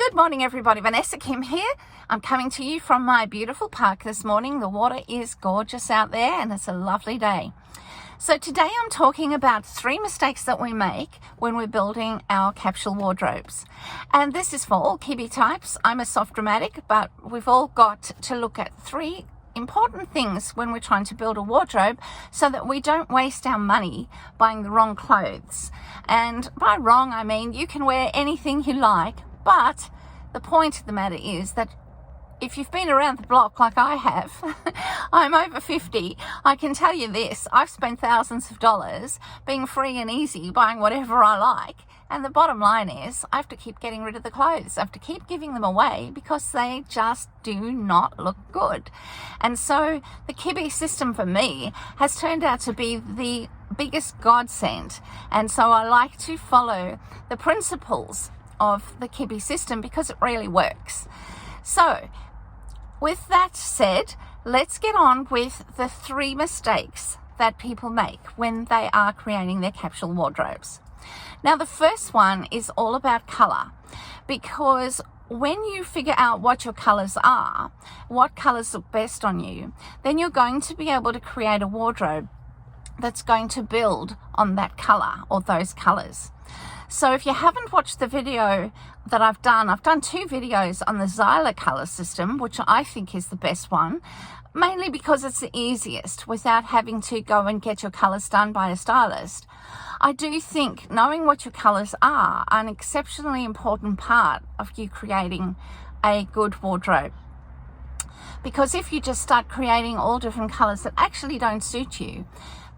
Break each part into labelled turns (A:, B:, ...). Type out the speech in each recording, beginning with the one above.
A: Good morning, everybody. Vanessa Kim here. I'm coming to you from my beautiful park this morning. The water is gorgeous out there and it's a lovely day. So today I'm talking about 3 mistakes that we make when we're building our capsule wardrobes. And this is for all Kibbe types. I'm a soft dramatic, but we've all got to look at 3 important things when we're trying to build a wardrobe so that we don't waste our money buying the wrong clothes. And by wrong, I mean you can wear anything you like, but the point of the matter is that if you've been around the block like I have, I'm over 50, I can tell you this, I've spent thousands of dollars being free and easy, buying whatever I like, and the bottom line is I have to keep getting rid of the clothes. I have to keep giving them away because they just do not look good. And so the Kibbe system for me has turned out to be the biggest godsend, and so I like to follow the principles of the Kibbe system because it really works. So with that said, let's get on with the 3 mistakes that people make when they are creating their capsule wardrobes. Now, the first one is all about color, because when you figure out what your colors are, what colors look best on you, then you're going to be able to create a wardrobe that's going to build on that color or those colors. So if you haven't watched the video that I've done 2 videos on the Zyla color system, which I think is the best one, mainly because it's the easiest without having to go and get your colors done by a stylist. I do think knowing what your colors are an exceptionally important part of you creating a good wardrobe. Because if you just start creating all different colors that actually don't suit you,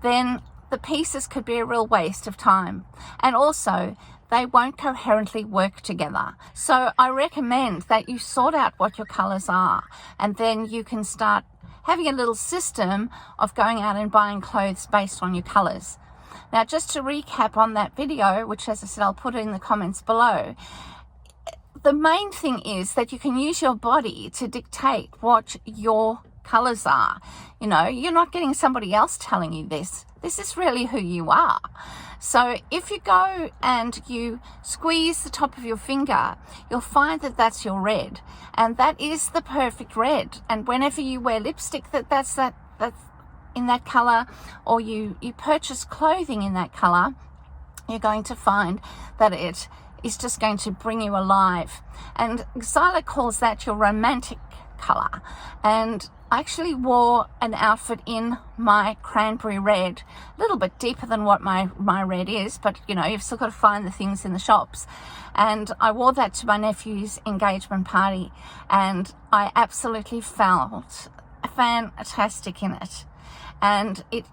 A: then the pieces could be a real waste of time, and also they won't coherently work together. So I recommend that you sort out what your colors are, and then you can start having a little system of going out and buying clothes based on your colors. Now, just to recap on that video, which, as I said, I'll put it in the comments below, the main thing is that you can use your body to dictate what your colors are. You know, you're not getting somebody else telling you this. This is really who you are. So if you go and you squeeze the top of your finger, you'll find that that's your red, and that is the perfect red. And whenever you wear lipstick that's in that color, or you purchase clothing in that color, you're going to find that it is just going to bring you alive. And Zyla calls that your romantic color. And I actually wore an outfit in my cranberry red, a little bit deeper than what my red is, but you know, you've still got to find the things in the shops. And I wore that to my nephew's engagement party, and I absolutely felt fantastic in it. And it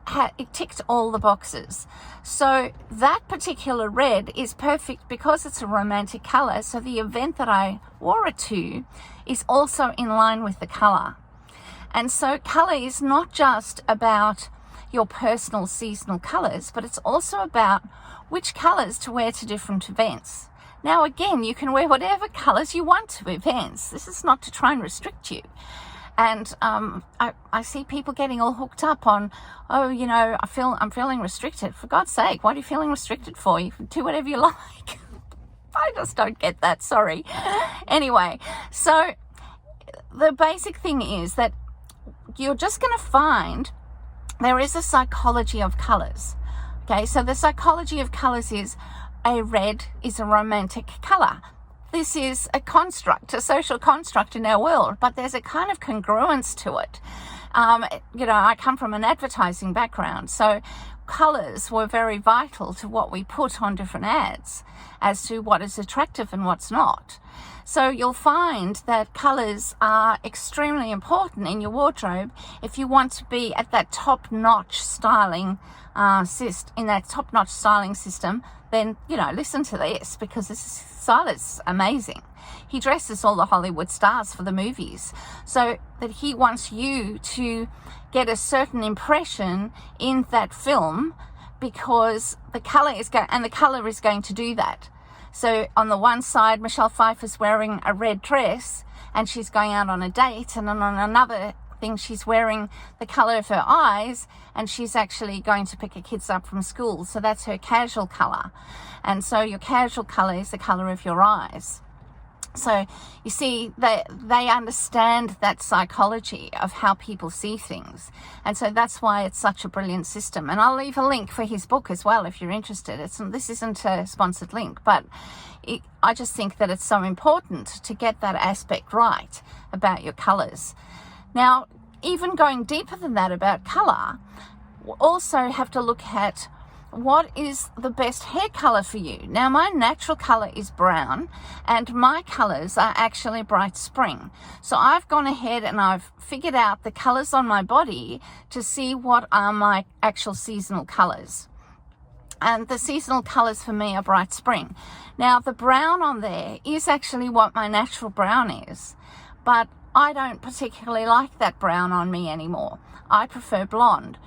A: ticked all the boxes. So that particular red is perfect because it's a romantic color. So the event that I wore it to is also in line with the color. And so color is not just about your personal seasonal colors, but it's also about which colors to wear to different events. Now, again, you can wear whatever colors you want to events. This is not to try and restrict you. And I see people getting all hooked up on, oh, you know, I'm feeling restricted. For God's sake, what are you feeling restricted for? You can do whatever you like. I just don't get that, sorry. Anyway, so the basic thing is that you're just going to find there is a psychology of colors. Okay, so the psychology of colors is a red is a romantic color. This is a construct, a social construct in our world, but there's a kind of congruence to it. You know, I come from an advertising background, so colors were very vital to what we put on different ads as to what is attractive and what's not. So you'll find that colors are extremely important in your wardrobe if you want to be at that top-notch styling system. Then, you know, listen to this, because Zyla's amazing. He dresses all the Hollywood stars for the movies, so that he wants you to get a certain impression in that film, because the color is going to do that. So on the one side, Michelle Pfeiffer's wearing a red dress and she's going out on a date, and on another thing she's wearing the color of her eyes and she's actually going to pick her kids up from school. So that's her casual color. And so your casual color is the color of your eyes. So you see, they understand that psychology of how people see things. And so that's why it's such a brilliant system. And I'll leave a link for his book as well if you're interested. This isn't a sponsored link, but I just think that it's so important to get that aspect right about your colours. Now, even going deeper than that about colour, we also have to look at what is the best hair colour for you. Now, my natural colour is brown, and my colours are actually bright spring. So I've gone ahead and I've figured out the colours on my body to see what are my actual seasonal colours. And the seasonal colours for me are bright spring. Now, the brown on there is actually what my natural brown is, but I don't particularly like that brown on me anymore. I prefer blonde.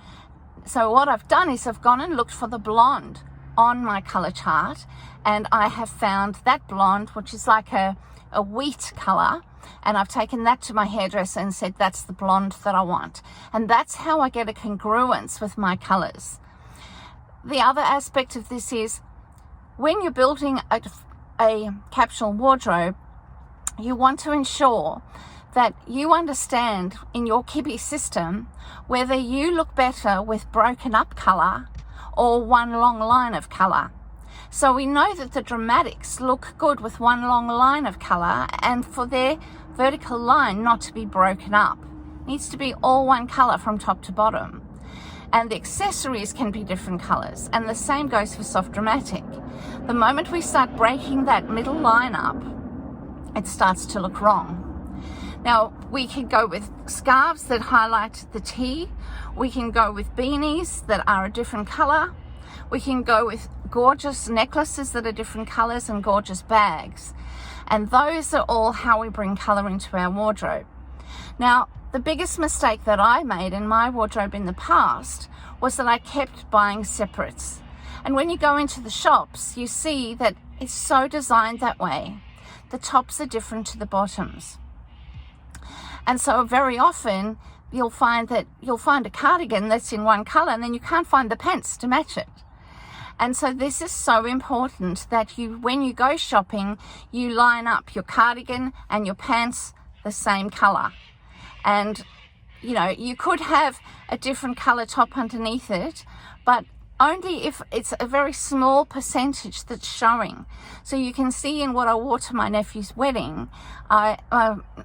A: So what I've done is I've gone and looked for the blonde on my colour chart, and I have found that blonde, which is like a wheat colour, and I've taken that to my hairdresser and said that's the blonde that I want. And that's how I get a congruence with my colours. The other aspect of this is when you're building a capsule wardrobe, you want to ensure that you understand in your Kibbe system whether you look better with broken up colour or one long line of colour. So we know that the dramatics look good with one long line of colour, and for their vertical line not to be broken up. It needs to be all one colour from top to bottom. And the accessories can be different colours, and the same goes for soft dramatic. The moment we start breaking that middle line up, it starts to look wrong. Now, we can go with scarves that highlight the T. We can go with beanies that are a different colour. We can go with gorgeous necklaces that are different colours and gorgeous bags. And those are all how we bring colour into our wardrobe. Now, the biggest mistake that I made in my wardrobe in the past was that I kept buying separates. And when you go into the shops, you see that it's so designed that way. The tops are different to the bottoms. And so very often you'll find a cardigan that's in one colour, and then you can't find the pants to match it. And so this is so important that when you go shopping, you line up your cardigan and your pants the same colour. And you could have a different colour top underneath it, but only if it's a very small percentage that's showing. So you can see in what I wore to my nephew's wedding,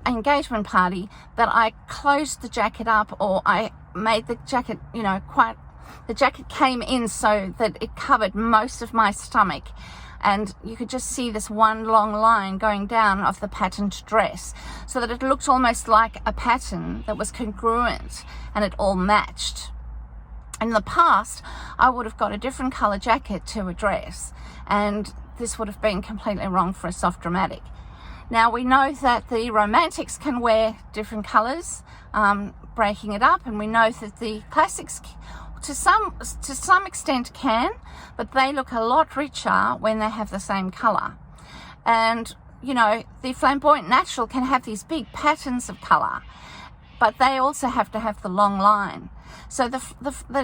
A: engagement party, that I closed the jacket up, or I made the jacket, the jacket came in so that it covered most of my stomach. And you could just see this one long line going down of the patterned dress, so that it looked almost like a pattern that was congruent and it all matched. In the past, I would have got a different colour jacket to a dress, and this would have been completely wrong for a soft dramatic. Now, we know that the romantics can wear different colours, breaking it up, and we know that the classics to some extent can, but they look a lot richer when they have the same colour. And, the flamboyant natural can have these big patterns of colour, but they also have to have the long line. So the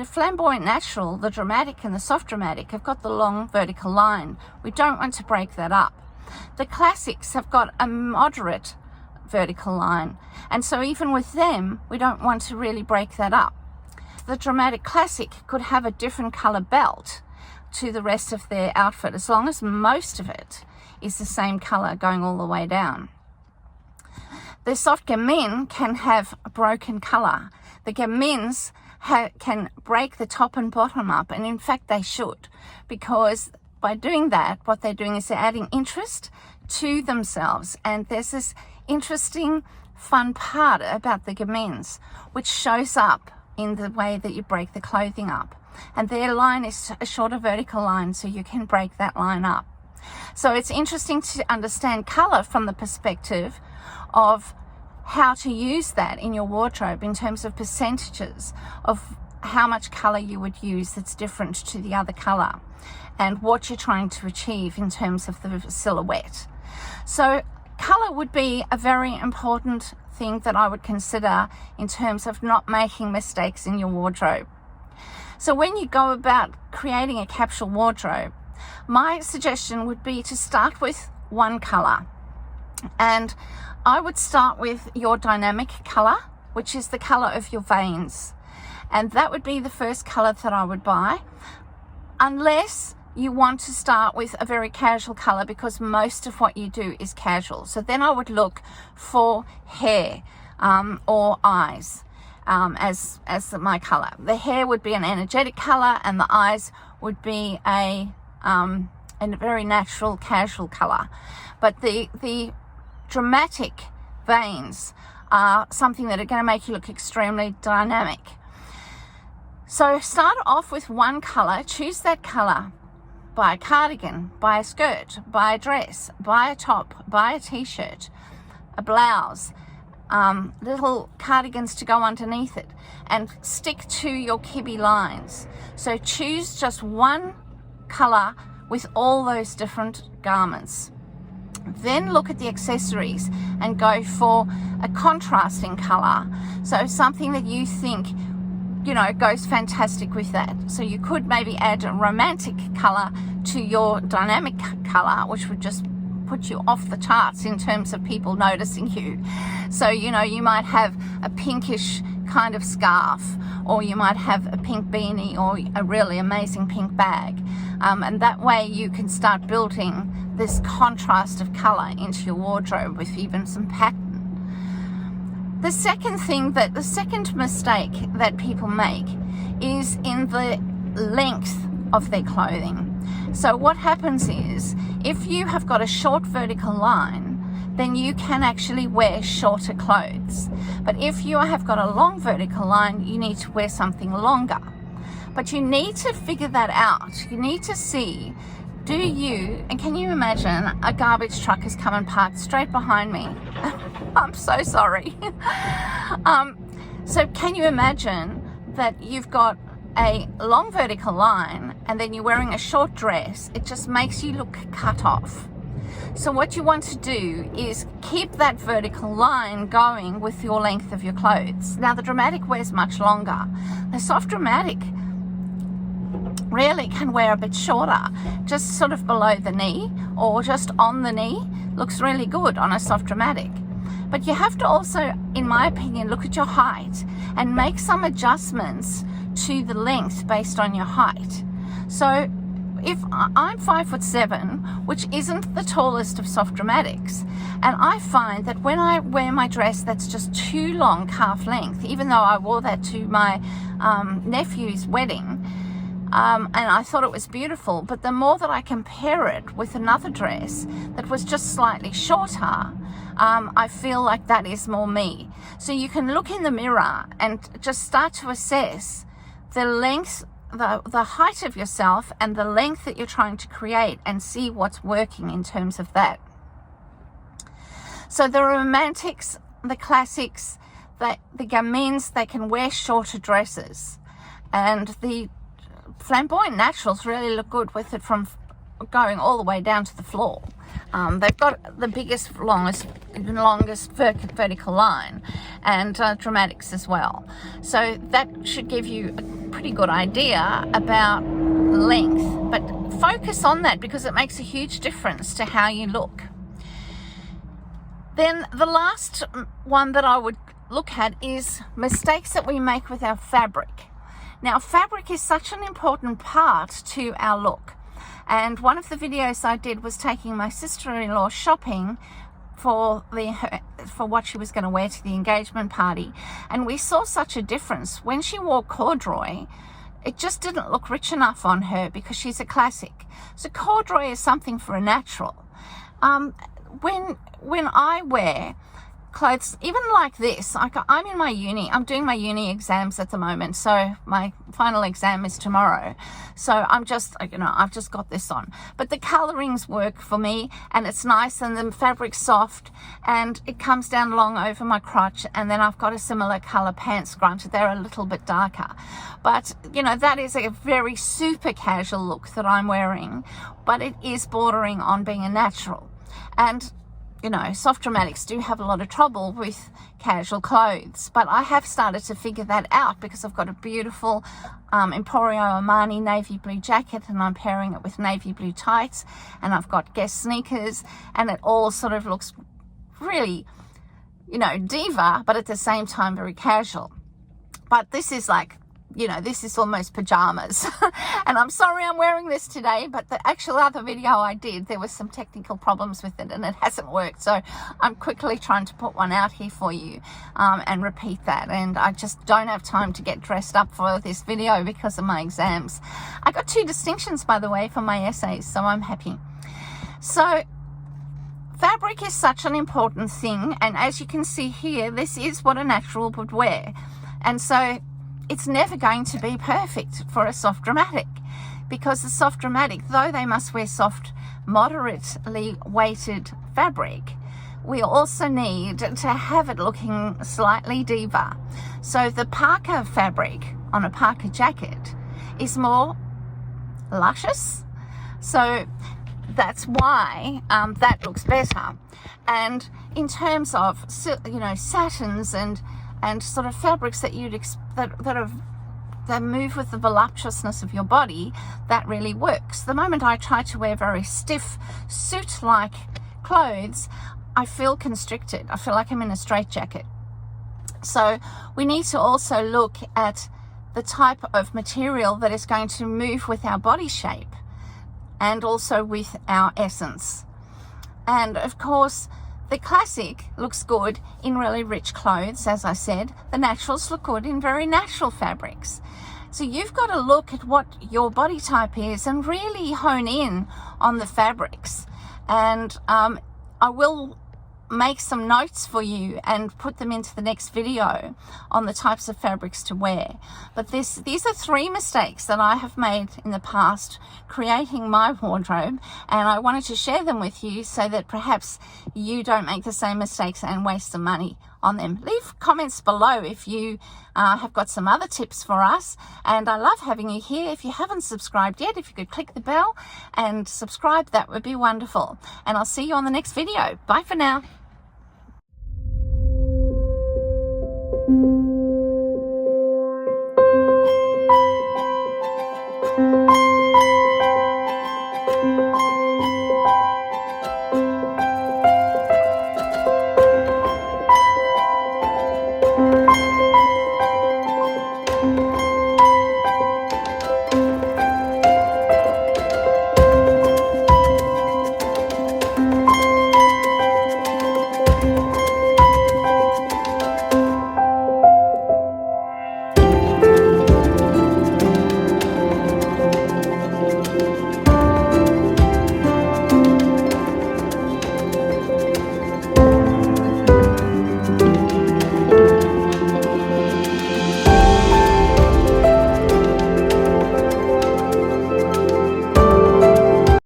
A: flamboyant natural, the dramatic and the soft dramatic have got the long vertical line. We don't want to break that up. The classics have got a moderate vertical line, and so even with them, we don't want to really break that up. The dramatic classic could have a different colour belt to the rest of their outfit, as long as most of it is the same colour going all the way down. The soft gamine can have a broken colour. The gamines can break the top and bottom up, and in fact they should, because by doing that, what they're doing is they're adding interest to themselves. And there's this interesting, fun part about the gamines, which shows up in the way that you break the clothing up. And their line is a shorter vertical line, so you can break that line up. So it's interesting to understand colour from the perspective of how to use that in your wardrobe in terms of percentages of how much colour you would use that's different to the other colour, and what you're trying to achieve in terms of the silhouette. So colour would be a very important thing that I would consider in terms of not making mistakes in your wardrobe. So when you go about creating a capsule wardrobe, my suggestion would be to start with one colour. And I would start with your dynamic color, which is the color of your veins. And that would be the first color that I would buy, unless you want to start with a very casual color, because most of what you do is casual. So then I would look for hair or eyes as my color. The hair would be an energetic color, and the eyes would be a very natural, casual color. But the dramatic veins are something that are going to make you look extremely dynamic. So start off with one color, choose that color, buy a cardigan, buy a skirt, buy a dress, buy a top, buy a t-shirt, a blouse, little cardigans to go underneath it, and stick to your Kibbe lines. So choose just one color with all those different garments. Then look at the accessories and go for a contrasting color. So something that you think, you know, goes fantastic with that. So you could maybe add a romantic color to your dynamic color, which would just put you off the charts in terms of people noticing you. So, you know, you might have a pinkish kind of scarf, or you might have a pink beanie, or a really amazing pink bag. And that way you can start building this contrast of color into your wardrobe with even some pattern. The second mistake that people make is in the length of their clothing. So what happens is, if you have got a short vertical line, then you can actually wear shorter clothes. But if you have got a long vertical line, you need to wear something longer. But you need to figure that out. You need to see, and can you imagine a garbage truck has come and parked straight behind me? I'm so sorry. So can you imagine that you've got a long vertical line and then you're wearing a short dress? It just makes you look cut off. So what you want to do is keep that vertical line going with your length of your clothes. Now the dramatic wears much longer. The soft dramatic really can wear a bit shorter, just sort of below the knee or just on the knee. Looks really good on a soft dramatic. But you have to also, in my opinion, look at your height and make some adjustments to the length based on your height. So if I'm 5'7", which isn't the tallest of soft dramatics, and I find that when I wear my dress that's just too long calf length, even though I wore that to my nephew's wedding, and I thought it was beautiful, but the more that I compare it with another dress that was just slightly shorter, I feel like that is more me. So you can look in the mirror and just start to assess the length, the height of yourself and the length that you're trying to create, and see what's working in terms of that. So the romantics, the classics, the gamines, they can wear shorter dresses, and the flamboyant naturals really look good with it from going all the way down to the floor. They've got the biggest, longest vertical line, and dramatics as well. So that should give you a pretty good idea about length, but focus on that because it makes a huge difference to how you look. Then the last one that I would look at is mistakes that we make with our fabric. Now, fabric is such an important part to our look. And one of the videos I did was taking my sister-in-law shopping for what she was going to wear to the engagement party. And we saw such a difference. When she wore corduroy, it just didn't look rich enough on her because she's a classic. So corduroy is something for a natural. When I wear clothes even like this, I'm in my uni, I'm doing my uni exams at the moment, so my final exam is tomorrow, so I'm just, I've just got this on, but the colorings work for me, and it's nice, and the fabric's soft, and it comes down long over my crotch, and then I've got a similar color pants, granted they're a little bit darker, but that is a very super casual look that I'm wearing, but it is bordering on being a natural. And soft dramatics do have a lot of trouble with casual clothes, but I have started to figure that out because I've got a beautiful Emporio Armani navy blue jacket, and I'm pairing it with navy blue tights, and I've got Guess sneakers, and it all sort of looks really, you know, diva, but at the same time very casual. But this is like, you know, this is almost pajamas. And I'm sorry I'm wearing this today, but the actual other video I did, there was some technical problems with it and it hasn't worked. So I'm quickly trying to put one out here for you and repeat that. And I just don't have time to get dressed up for this video because of my exams. I got 2 distinctions, by the way, for my essays, so I'm happy. So fabric is such an important thing. And as you can see here, this is what a natural would wear. And so it's never going to be perfect for a soft dramatic, because the soft dramatic, though they must wear soft, moderately weighted fabric, we also need to have it looking slightly diva. So the parka fabric on a parka jacket is more luscious. So that's why that looks better. And in terms of, you know, satins and sort of fabrics that you'd that move with the voluptuousness of your body, that really works. The moment I try to wear very stiff suit-like clothes, I feel constricted. I feel like I'm in a straitjacket. So we need to also look at the type of material that is going to move with our body shape and also with our essence. And of course, the classic looks good in really rich clothes, as I said. The naturals look good in very natural fabrics. So you've got to look at what your body type is and really hone in on the fabrics. And I will make some notes for you and put them into the next video on the types of fabrics to wear. But these are 3 mistakes that I have made in the past creating my wardrobe, and I wanted to share them with you so that perhaps you don't make the same mistakes and waste some money on them. Leave comments below if you have got some other tips for us, and I love having you here. If you haven't subscribed yet, if you could click the bell and subscribe, that would be wonderful. And I'll see you on the next video. Bye for now.